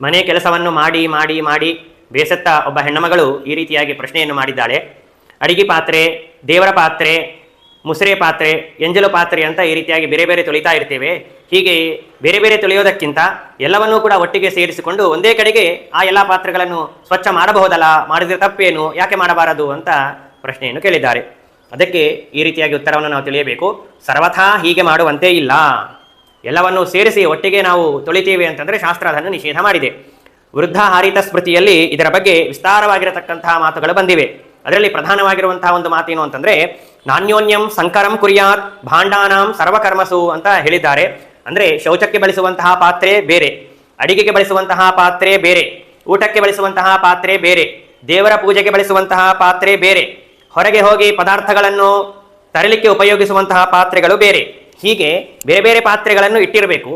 ಮನೆ ಕೆಲಸವನ್ನು ಮಾಡಿ ಮಾಡಿ ಮಾಡಿ ಬೇಸತ್ತ ಒಬ್ಬ ಹೆಣ್ಣುಮಗಳು ಈ ರೀತಿಯಾಗಿ ಪ್ರಶ್ನೆಯನ್ನು ಮಾಡಿದ್ದಾಳೆ. ಅಡಿಗೆ ಪಾತ್ರೆ, ದೇವರ ಪಾತ್ರೆ, ಮುಸುರೆ ಪಾತ್ರೆ, ಎಂಜಲು ಪಾತ್ರೆ ಅಂತ ಈ ರೀತಿಯಾಗಿ ಬೇರೆ ಬೇರೆ ತೊಳಿತಾ ಇರ್ತೇವೆ. ಹೀಗೆ ಬೇರೆ ಬೇರೆ ತೊಳೆಯೋದಕ್ಕಿಂತ ಎಲ್ಲವನ್ನೂ ಕೂಡ ಒಟ್ಟಿಗೆ ಸೇರಿಸಿಕೊಂಡು ಒಂದೇ ಕಡೆಗೆ ಆ ಎಲ್ಲ ಪಾತ್ರೆಗಳನ್ನು ಸ್ವಚ್ಛ ಮಾಡಬಹುದಲ್ಲ, ಮಾಡಿದ್ರೆ ತಪ್ಪೇನು, ಯಾಕೆ ಮಾಡಬಾರದು ಅಂತ ಪ್ರಶ್ನೆಯನ್ನು ಕೇಳಿದ್ದಾರೆ. ಅದಕ್ಕೆ ಈ ರೀತಿಯಾಗಿ ಉತ್ತರವನ್ನು ನಾವು ತಿಳಿಯಬೇಕು. ಸರ್ವಥಾ ಹೀಗೆ ಮಾಡುವಂತೆ ಇಲ್ಲ. ಎಲ್ಲವನ್ನು ಸೇರಿಸಿ ಒಟ್ಟಿಗೆ ನಾವು ತೊಳಿತೇವೆ ಅಂತಂದರೆ ಶಾಸ್ತ್ರ ಅದನ್ನು ನಿಷೇಧ ಮಾಡಿದೆ. ವೃದ್ಧ ಹಾರಿತ ಸ್ಮೃತಿಯಲ್ಲಿ ಇದರ ಬಗ್ಗೆ ವಿಸ್ತಾರವಾಗಿರತಕ್ಕಂತಹ ಮಾತುಗಳು ಬಂದಿವೆ. ಅದರಲ್ಲಿ ಪ್ರಧಾನವಾಗಿರುವಂತಹ ಒಂದು ಮಾತೇನು ಅಂತಂದರೆ, ನಾನ್ಯೋನ್ಯಂ ಸಂಕರಂ ಕುರ್ಯಾತ್ ಭಾಂಡಾನಾಂ ಸರ್ವಕರ್ಮಸು ಅಂತ ಹೇಳಿದ್ದಾರೆ. ಅಂದರೆ ಶೌಚಕ್ಕೆ ಬಳಸುವಂತಹ ಪಾತ್ರೆ ಬೇರೆ, ಅಡಿಗೆಗೆ ಬಳಸುವಂತಹ ಪಾತ್ರೆ ಬೇರೆ, ಊಟಕ್ಕೆ ಬಳಸುವಂತಹ ಪಾತ್ರೆ ಬೇರೆ, ದೇವರ ಪೂಜೆಗೆ ಬಳಸುವಂತಹ ಪಾತ್ರೆ ಬೇರೆ, ಹೊರಗೆ ಹೋಗಿ ಪದಾರ್ಥಗಳನ್ನು ತರಲಿಕ್ಕೆ ಉಪಯೋಗಿಸುವಂತಹ ಪಾತ್ರೆಗಳು ಬೇರೆ. ಹೀಗೆ ಬೇರೆ ಬೇರೆ ಪಾತ್ರೆಗಳನ್ನು ಇಟ್ಟಿರಬೇಕು.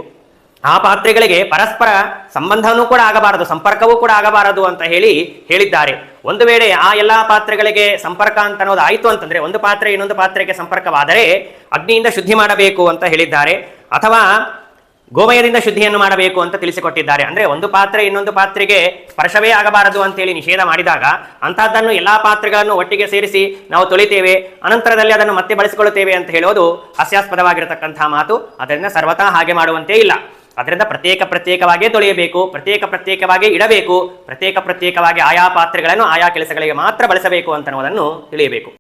ಆ ಪಾತ್ರೆಗಳಿಗೆ ಪರಸ್ಪರ ಸಂಬಂಧವೂ ಕೂಡ ಆಗಬಾರದು, ಸಂಪರ್ಕವೂ ಕೂಡ ಆಗಬಾರದು ಅಂತ ಹೇಳಿದ್ದಾರೆ. ಒಂದು ವೇಳೆ ಆ ಎಲ್ಲ ಪಾತ್ರೆಗಳಿಗೆ ಸಂಪರ್ಕ ಅಂತ ಅನ್ನೋದು ಆಯಿತು ಅಂತಂದ್ರೆ, ಒಂದು ಪಾತ್ರೆ ಇನ್ನೊಂದು ಪಾತ್ರೆಗೆ ಸಂಪರ್ಕವಾದರೆ ಅಗ್ನಿಯಿಂದ ಶುದ್ಧಿ ಮಾಡಬೇಕು ಅಂತ ಹೇಳಿದ್ದಾರೆ, ಅಥವಾ ಗೋಮಯದಿಂದ ಶುದ್ಧಿಯನ್ನು ಮಾಡಬೇಕು ಅಂತ ತಿಳಿಸಿಕೊಟ್ಟಿದ್ದಾರೆ. ಅಂದ್ರೆ ಒಂದು ಪಾತ್ರೆ ಇನ್ನೊಂದು ಪಾತ್ರೆಗೆ ಸ್ಪರ್ಶವೇ ಆಗಬಾರದು ಅಂತೇಳಿ ನಿಷೇಧ ಮಾಡಿದಾಗ ಅಂತಹದ್ದನ್ನು ಎಲ್ಲಾ ಪಾತ್ರೆಗಳನ್ನು ಒಟ್ಟಿಗೆ ಸೇರಿಸಿ ನಾವು ತೊಳಿತೇವೆ, ಅನಂತರದಲ್ಲಿ ಅದನ್ನು ಮತ್ತೆ ಬಳಸಿಕೊಳ್ಳುತ್ತೇವೆ ಅಂತ ಹೇಳೋದು ಹಾಸ್ಯಾಸ್ಪದವಾಗಿರತಕ್ಕಂತಹ ಮಾತು. ಅದರಿಂದ ಸರ್ವತಾ ಹಾಗೆ ಮಾಡುವಂತೆ ಇಲ್ಲ. ಅದರಿಂದ ಪ್ರತ್ಯೇಕವಾಗಿ ತೊಳೆಯಬೇಕು, ಪ್ರತ್ಯೇಕವಾಗಿ ಇಡಬೇಕು, ಪ್ರತ್ಯೇಕವಾಗಿ ಆಯಾ ಪಾತ್ರೆಗಳನ್ನು ಆಯಾ ಕೆಲಸಗಳಿಗೆ ಮಾತ್ರ ಬಳಸಬೇಕು ಅಂತ ಅನ್ನೋದನ್ನು ತಿಳಿಯಬೇಕು.